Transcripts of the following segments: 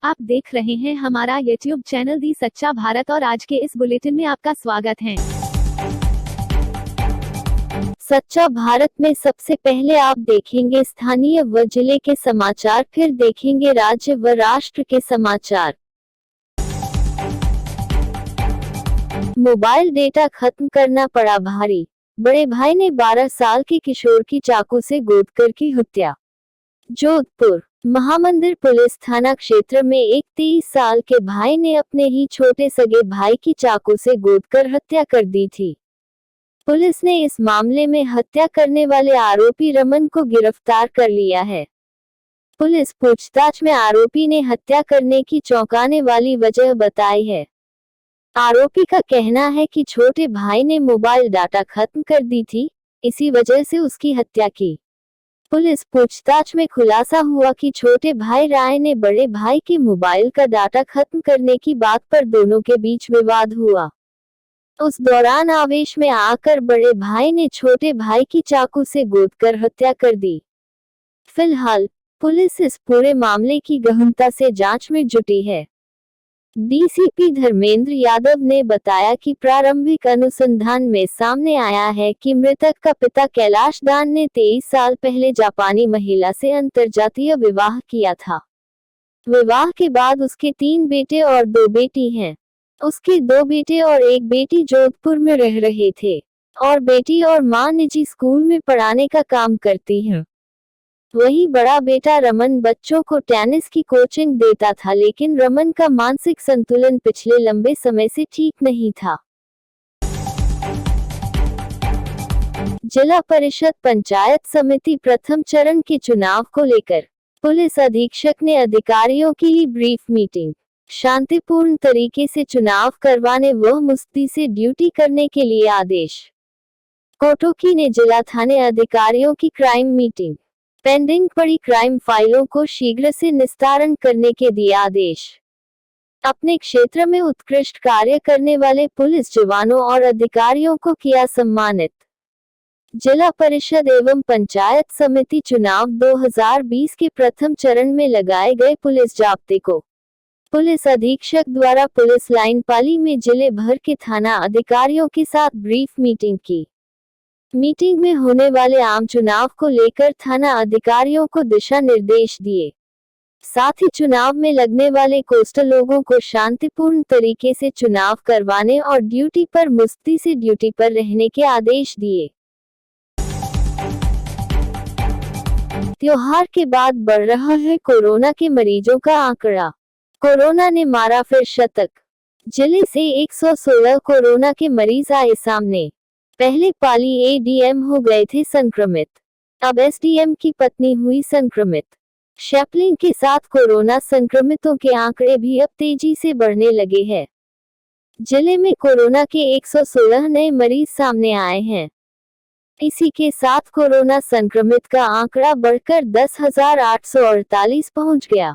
आप देख रहे हैं हमारा YouTube चैनल दी सच्चा भारत और आज के इस बुलेटिन में आपका स्वागत है। सच्चा भारत में सबसे पहले आप देखेंगे स्थानीय व जिले के समाचार, फिर देखेंगे राज्य व राष्ट्र के समाचार। मोबाइल डेटा खत्म करना पड़ा भारी, बड़े भाई ने 12 साल के किशोर की चाकू से गोदकर की हत्या। जोधपुर महामंदिर पुलिस थाना क्षेत्र में एक 23 साल के भाई ने अपने ही छोटे सगे भाई की चाकू से गोदकर हत्या कर दी थी। पुलिस ने इस मामले में हत्या करने वाले आरोपी रमन को गिरफ्तार कर लिया है। पुलिस पूछताछ में आरोपी ने हत्या करने की चौंकाने वाली वजह बताई है। आरोपी का कहना है कि छोटे भाई ने मोबाइल डाटा खत्म कर दी थी, इसी वजह से उसकी हत्या की। पुलिस पूछताछ में खुलासा हुआ कि छोटे भाई राय ने बड़े भाई के मोबाइल का डाटा खत्म करने की बात पर दोनों के बीच विवाद हुआ। उस दौरान आवेश में आकर बड़े भाई ने छोटे भाई की चाकू से गोदकर हत्या कर दी। फिलहाल पुलिस इस पूरे मामले की गहनता से जांच में जुटी है। डीसीपी धर्मेंद्र यादव ने बताया कि प्रारंभिक अनुसंधान में सामने आया है कि मृतक का पिता कैलाश दान ने 23 साल पहले जापानी महिला से अंतर्जातीय विवाह किया था। विवाह के बाद उसके 3 बेटे और 2 बेटी हैं। उसके 2 बेटे और 1 बेटी जोधपुर में रह रहे थे और बेटी और मां निजी स्कूल में पढ़ाने का काम करती हैं। वही बड़ा बेटा रमन बच्चों को टेनिस की कोचिंग देता था, लेकिन रमन का मानसिक संतुलन पिछले लंबे समय से ठीक नहीं था। जिला परिषद पंचायत समिति प्रथम चरण के चुनाव को लेकर पुलिस अधीक्षक ने अधिकारियों की ली ब्रीफ मीटिंग। शांतिपूर्ण तरीके से चुनाव करवाने व मुस्तैदी से ड्यूटी करने के लिए आदेश। कोटोकी ने जिला थाने अधिकारियों की क्राइम मीटिंग। पेंडिंग पड़ी क्राइम फाइलों को शीघ्र से निस्तारण करने के दिए आदेश। अपने क्षेत्र में उत्कृष्ट कार्य करने वाले पुलिस जवानों और अधिकारियों को किया सम्मानित। जिला परिषद एवं पंचायत समिति चुनाव 2020 के प्रथम चरण में लगाए गए पुलिस जाब्ते को पुलिस अधीक्षक द्वारा पुलिस लाइन पाली में जिले भर के थाना अधिकारियों के साथ ब्रीफ मीटिंग की। मीटिंग में होने वाले आम चुनाव को लेकर थाना अधिकारियों को दिशा निर्देश दिए। साथ ही चुनाव में लगने वाले कोस्टल लोगों को शांतिपूर्ण तरीके से चुनाव करवाने और ड्यूटी पर मुस्तैदी से ड्यूटी पर रहने के आदेश दिए। त्योहार के बाद बढ़ रहा है कोरोना के मरीजों का आंकड़ा। कोरोना ने मारा फिर शतक। जिले से 116 कोरोना के मरीज आए सामने। पहले पाली एडीएम हो गए थे संक्रमित, अब एसडीएम की पत्नी हुई संक्रमित। शैपलिंग के साथ कोरोना संक्रमितों के आंकड़े भी अब तेजी से बढ़ने लगे हैं। जिले में कोरोना के 116 नए मरीज सामने आए हैं। इसी के साथ कोरोना संक्रमित का आंकड़ा बढ़कर 10,848 पहुंच गया।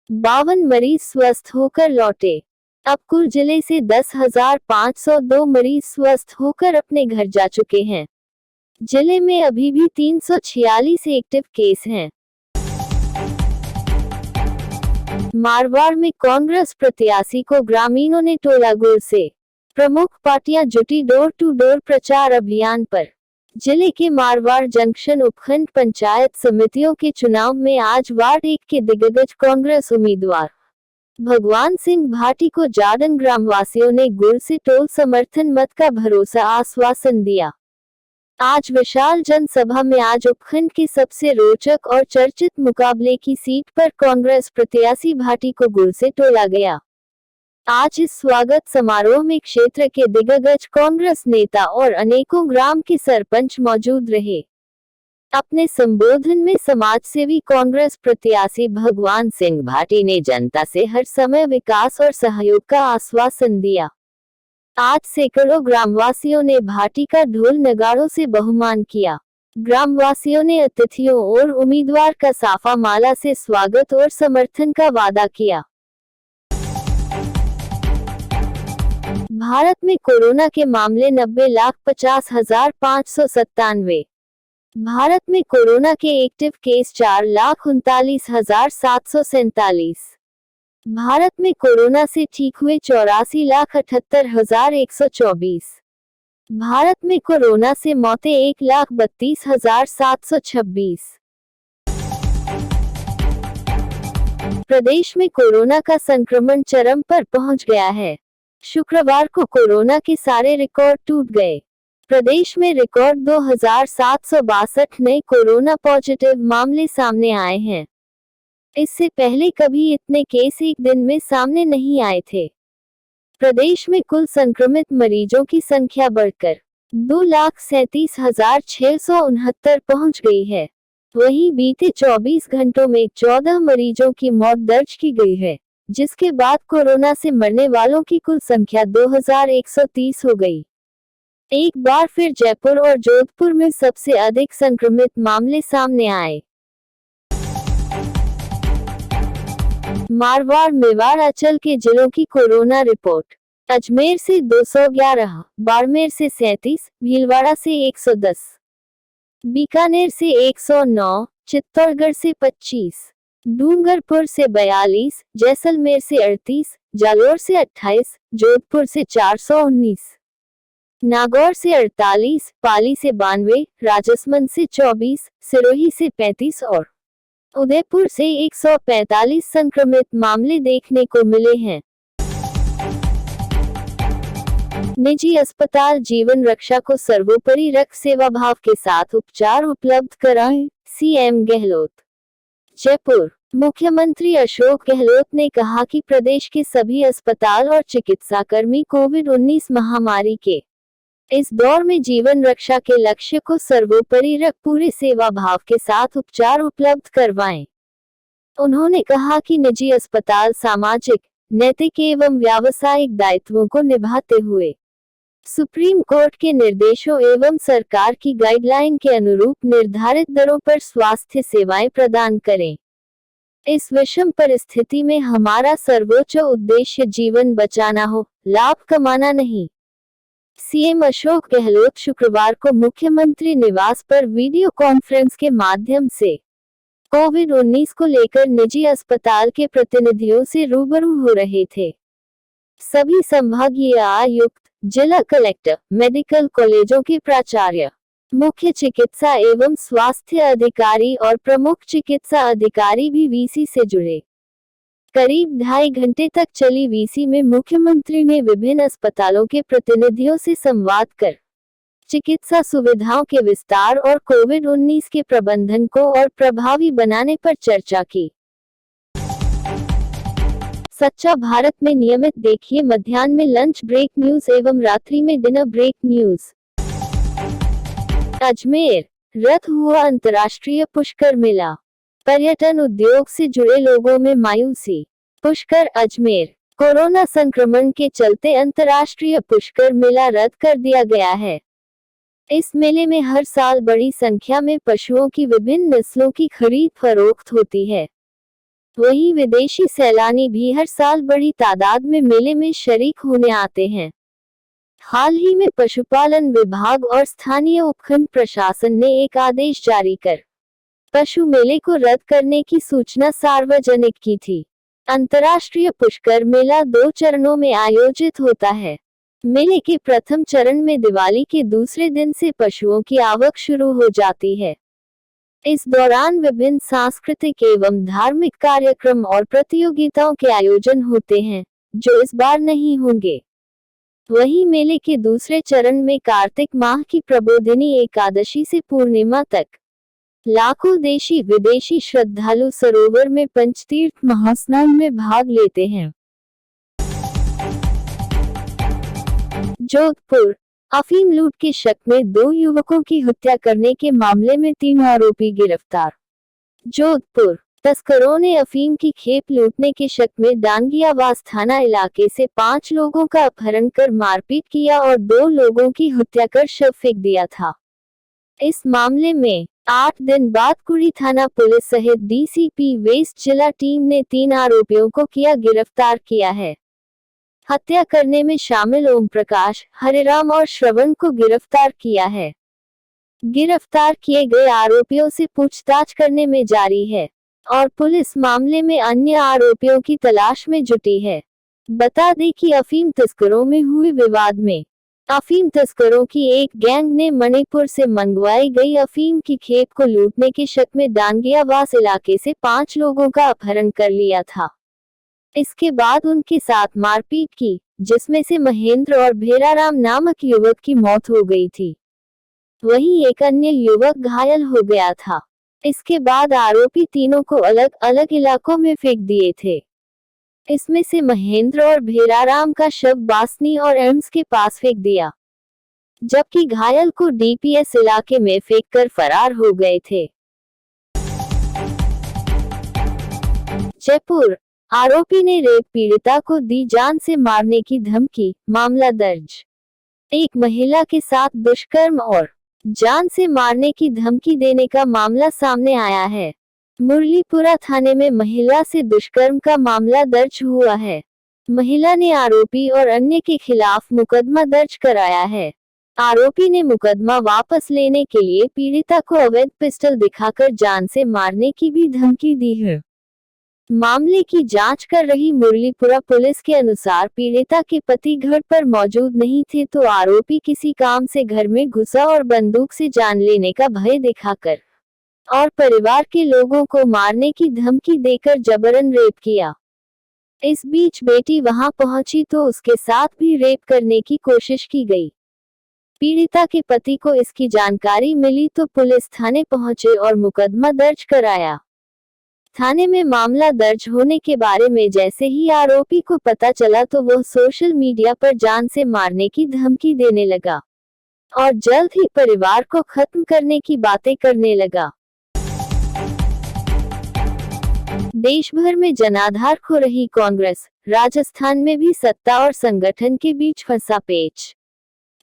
52 मरीज स्वस्थ होकर लौटे। अब कुल जिले से 10,502 मरीज स्वस्थ होकर अपने घर जा चुके हैं। जिले में अभी भी 346 एक्टिव केस हैं। मारवाड़ में कांग्रेस प्रत्याशी को ग्रामीणों ने टोला गुड़ से। प्रमुख पार्टियां जुटी डोर टू डोर प्रचार अभियान पर। जिले के मारवाड़ जंक्शन उपखंड पंचायत समितियों के चुनाव में आज वार्ड 1 के दिग्गज कांग्रेस उम्मीदवार भगवान सिंह भाटी को जाडन ग्रामवासियों ने गुड़ से टोल समर्थन मत का भरोसा आश्वासन दिया। आज विशाल जनसभा में आज उपखंड के सबसे रोचक और चर्चित मुकाबले की सीट पर कांग्रेस प्रत्याशी भाटी को गुड़ से टोला गया। आज इस स्वागत समारोह में क्षेत्र के दिग्गज कांग्रेस नेता और अनेकों ग्राम के सरपंच मौजूद रहे। अपने संबोधन में समाजसेवी कांग्रेस प्रत्याशी भगवान सिंह भाटी ने जनता से हर समय विकास और सहयोग का आश्वासन दिया। आज सैकड़ों ग्रामवासियों ने भाटी का ढोल नगाड़ों से बहुमान किया। ग्रामवासियों ने अतिथियों और उम्मीदवार का साफा माला से स्वागत और समर्थन का वादा किया। भारत में कोरोना के मामले 90,50,597। भारत में कोरोना के एक्टिव केस 4,39,747। भारत में कोरोना से ठीक हुए 84,78,124। भारत में कोरोना से मौतें 1,32,726। प्रदेश में कोरोना का संक्रमण चरम पर पहुंच गया है। शुक्रवार को कोरोना के सारे रिकॉर्ड टूट गए। प्रदेश में रिकॉर्ड 2,762 नए कोरोना पॉजिटिव मामले सामने आए हैं। इससे पहले कभी इतने केस एक दिन में सामने नहीं आए थे। प्रदेश में कुल संक्रमित मरीजों की संख्या बढ़कर 2,37,669 पहुंच गई है। वहीं बीते 24 घंटों में 14 मरीजों की मौत दर्ज की गई है, जिसके बाद कोरोना से मरने वालों की कुल संख्या 2,130 हो गई। एक बार फिर जयपुर और जोधपुर में सबसे अधिक संक्रमित मामले सामने आए। मारवाड़ मेवाड़ अंचल के जिलों की कोरोना रिपोर्ट। अजमेर से 211, बाड़मेर से 37, भीलवाड़ा से 110, बीकानेर से 109, चित्तौड़गढ़ से 25, डूंगरपुर से 42, जैसलमेर से 38, जालोर से 28, जोधपुर से 419, नागौर से 48, पाली से 92, राजसमंद से 24, सिरोही से 35 और उदयपुर से 145 संक्रमित मामले देखने को मिले हैं। निजी अस्पताल जीवन रक्षा को सर्वोपरि रख सेवाभाव के साथ उपचार उपलब्ध कराएं, सीएम गहलोत। जयपुर। मुख्यमंत्री अशोक गहलोत ने कहा कि प्रदेश के सभी अस्पताल और चिकित्साकर्मी कोविड-19 महामारी के इस दौर में जीवन रक्षा के लक्ष्य को सर्वोपरि रख पूरे सेवा भाव के साथ उपचार उपलब्ध करवाएं। उन्होंने कहा कि निजी अस्पताल सामाजिक, नैतिक एवं व्यावसायिक दायित्वों को निभाते हुए सुप्रीम कोर्ट के निर्देशों एवं सरकार की गाइडलाइन के अनुरूप निर्धारित दरों पर स्वास्थ्य सेवाएं प्रदान करें। इस विषम परिस्थिति में हमारा सर्वोच्च उद्देश्य जीवन बचाना हो, लाभ कमाना नहीं। सीएम अशोक गहलोत शुक्रवार को मुख्यमंत्री निवास पर वीडियो कॉन्फ्रेंस के माध्यम से कोविड-19 को लेकर निजी अस्पताल के प्रतिनिधियों से रूबरू हो रहे थे। सभी संभागीय आयुक्त, जिला कलेक्टर, मेडिकल कॉलेजों के प्राचार्य, मुख्य चिकित्सा एवं स्वास्थ्य अधिकारी और प्रमुख चिकित्सा अधिकारी भी वीसी से जुड़े। करीब 2.5 घंटे तक चली वीसी में मुख्यमंत्री ने विभिन्न अस्पतालों के प्रतिनिधियों से संवाद कर चिकित्सा सुविधाओं के विस्तार और कोविड-19 के प्रबंधन को और प्रभावी बनाने पर चर्चा की। सच्चा भारत में नियमित देखिए मध्याह्न में लंच ब्रेक न्यूज एवं रात्रि में डिनर ब्रेक न्यूज। अजमेर। रद्द हुआ अंतर्राष्ट्रीय पुष्कर मेला। पर्यटन उद्योग से जुड़े लोगों में मायूसी। पुष्कर अजमेर। कोरोना संक्रमण के चलते अंतर्राष्ट्रीय पुष्कर मेला रद्द कर दिया गया है। इस मेले में हर साल बड़ी संख्या में पशुओं की विभिन्न नस्लों की खरीद फरोख्त होती है। वहीं विदेशी सैलानी भी हर साल बड़ी तादाद में मेले में शरीक होने आते हैं। हाल ही में पशुपालन विभाग और स्थानीय उपखंड प्रशासन ने एक आदेश जारी कर पशु मेले को रद्द करने की सूचना सार्वजनिक की थी। अंतर्राष्ट्रीय पुष्कर मेला 2 चरणों में आयोजित होता है। मेले के प्रथम चरण में दिवाली के दूसरे दिन से पशुओं की आवक शुरू हो जाती है। इस दौरान विभिन्न सांस्कृतिक एवं धार्मिक कार्यक्रम और प्रतियोगिताओं के आयोजन होते हैं, जो इस बार नहीं होंगे। वहीं मेले के दूसरे चरण में कार्तिक माह की प्रबोधिनी एकादशी से पूर्णिमा तक लाखों देशी विदेशी श्रद्धालु सरोवर में पंचतीर्थ महास्नान में भाग लेते हैं। जोधपुर। अफीम लूट के शक में 2 युवकों की हत्या करने के मामले में 3 आरोपी गिरफ्तार। जोधपुर। तस्करों ने अफीम की खेप लूटने के शक में डांगियावास थाना इलाके से 5 लोगों का अपहरण कर मारपीट किया और 2 लोगों की हत्या कर शव फेंक दिया था। इस मामले में 8 दिन बाद कुड़ी थाना पुलिस सहित डीसीपी वेस्ट जिला टीम ने 3 आरोपियों को गिरफ्तार किया है। हत्या करने में शामिल ओम प्रकाश, हरिराम और श्रवण को गिरफ्तार किया है। गिरफ्तार किए गए आरोपियों से पूछताछ करने में जारी है। और पुलिस मामले में अन्य आरोपियों की तलाश में जुटी है। बता दें कि अफीम तस्करों में हुए विवाद में अफीम तस्करों की एक गैंग ने मणिपुर से मंगवाई गई अफीम की खेप को लूटने के शक में डांगियावास इलाके से 5 लोगों का अपहरण कर लिया था। इसके बाद उनके साथ मारपीट की, जिसमें से महेंद्र और भेराराम नामक युवक की मौत हो गई थी। वहीं एक अन्य युवक घायल हो गया था। इसके बाद आरोपी तीनों को अलग अलग इलाकों में फेंक दिए थे। इसमें से महेंद्र और भेराराम का शव बासनी और एम्स के पास फेंक दिया, जबकि घायल को डीपीएस इलाके में फेंककर फरार हो गए थे। जयपुर, आरोपी ने रेप पीड़िता को दी जान से मारने की धमकी, मामला दर्ज। एक महिला के साथ दुष्कर्म और जान से मारने की धमकी देने का मामला सामने आया है। मुरलीपुरा थाने में महिला से दुष्कर्म का मामला दर्ज हुआ है। महिला ने आरोपी और अन्य के खिलाफ मुकदमा दर्ज कराया है। आरोपी ने मुकदमा वापस लेने के लिए पीड़िता को अवैध पिस्टल दिखाकर जान से मारने की भी धमकी दी है। मामले की जांच कर रही मुरलीपुरा पुलिस के अनुसार पीड़िता के पति घर पर मौजूद नहीं थे, तो आरोपी किसी काम से घर में घुसा और बंदूक से जान लेने का भय दिखाकर और परिवार के लोगों को मारने की धमकी देकर जबरन रेप किया। इस बीच बेटी वहां पहुंची तो उसके साथ भी रेप करने की कोशिश की गई। पीड़िता के पति को इसकी जानकारी मिली तो पुलिस थाने पहुंचे और मुकदमा दर्ज कराया। थाने में मामला दर्ज होने के बारे में जैसे ही आरोपी को पता चला तो वह सोशल मीडिया पर जान से मारने की धमकी देने लगा और जल्द ही परिवार को खत्म करने की बातें करने लगा। देश भर में जनाधार खो रही कांग्रेस, राजस्थान में भी सत्ता और संगठन के बीच फंसा पेच।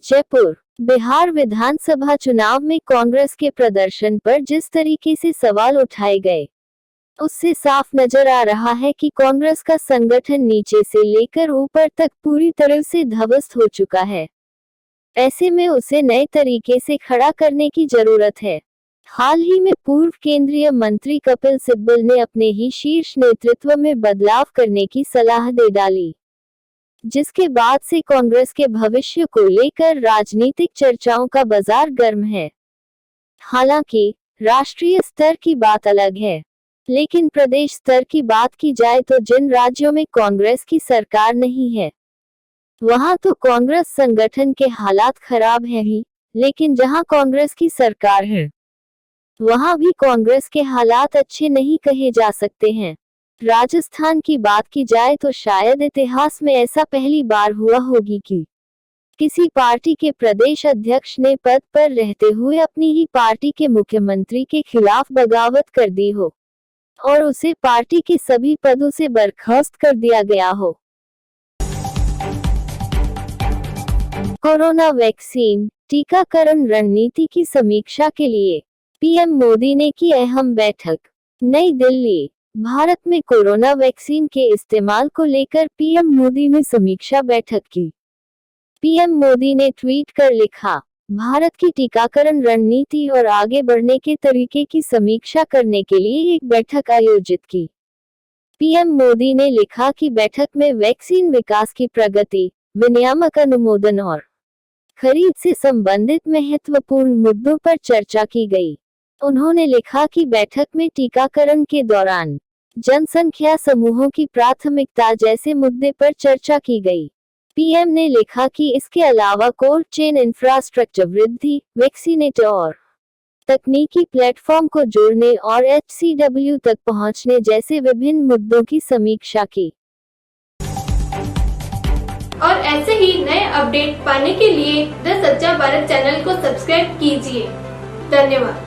जयपुर, बिहार विधानसभा चुनाव में कांग्रेस के प्रदर्शन पर जिस तरीके से सवाल उठाए गए, उससे साफ नजर आ रहा है कि कांग्रेस का संगठन नीचे से लेकर ऊपर तक पूरी तरह से ध्वस्त हो चुका है। ऐसे में उसे नए तरीके से खड़ा करने की जरूरत है। हाल ही में पूर्व केंद्रीय मंत्री कपिल सिब्बल ने अपने ही शीर्ष नेतृत्व में बदलाव करने की सलाह दे डाली, जिसके बाद से कांग्रेस के भविष्य को लेकर राजनीतिक चर्चाओं का बाजार गर्म है। हालांकि राष्ट्रीय स्तर की बात अलग है, लेकिन प्रदेश स्तर की बात की जाए तो जिन राज्यों में कांग्रेस की सरकार नहीं है, वहां तो कांग्रेस संगठन के हालात खराब हैं ही, लेकिन जहां कांग्रेस की सरकार है, वहां भी कांग्रेस के हालात अच्छे नहीं कहे जा सकते हैं। राजस्थान की बात की जाए तो शायद इतिहास में ऐसा पहली बार हुआ होगी कि किसी पार्टी के प्रदेश अध्यक्ष ने पद पर रहते हुए अपनी ही पार्टी के मुख्यमंत्री के खिलाफ बगावत कर दी हो और उसे पार्टी के सभी पदों से बर्खास्त कर दिया गया हो। कोरोना वैक्सीन टीकाकरण रणनीति की समीक्षा के लिए पीएम मोदी ने की अहम बैठक। नई दिल्ली, भारत में कोरोना वैक्सीन के इस्तेमाल को लेकर पीएम मोदी ने समीक्षा बैठक की। पीएम मोदी ने ट्वीट कर लिखा, भारत की टीकाकरण रणनीति और आगे बढ़ने के तरीके की समीक्षा करने के लिए एक बैठक आयोजित की। पीएम मोदी ने लिखा कि बैठक में वैक्सीन विकास की प्रगति, विनियामक अनुमोदन और खरीद से संबंधित महत्वपूर्ण मुद्दों पर चर्चा की गई। उन्होंने लिखा कि बैठक में टीकाकरण के दौरान जनसंख्या समूहों की प्राथमिकता जैसे मुद्दे पर चर्चा की गई। पीएम ने लिखा कि इसके अलावा कोल्ड चेन इंफ्रास्ट्रक्चर वृद्धि, वैक्सीनेटर और तकनीकी प्लेटफॉर्म को जोड़ने और HCW तक पहुंचने जैसे विभिन्न मुद्दों की समीक्षा की। और ऐसे ही नए अपडेट पाने के लिए द सच्चा भारत चैनल को सब्सक्राइब कीजिए। धन्यवाद।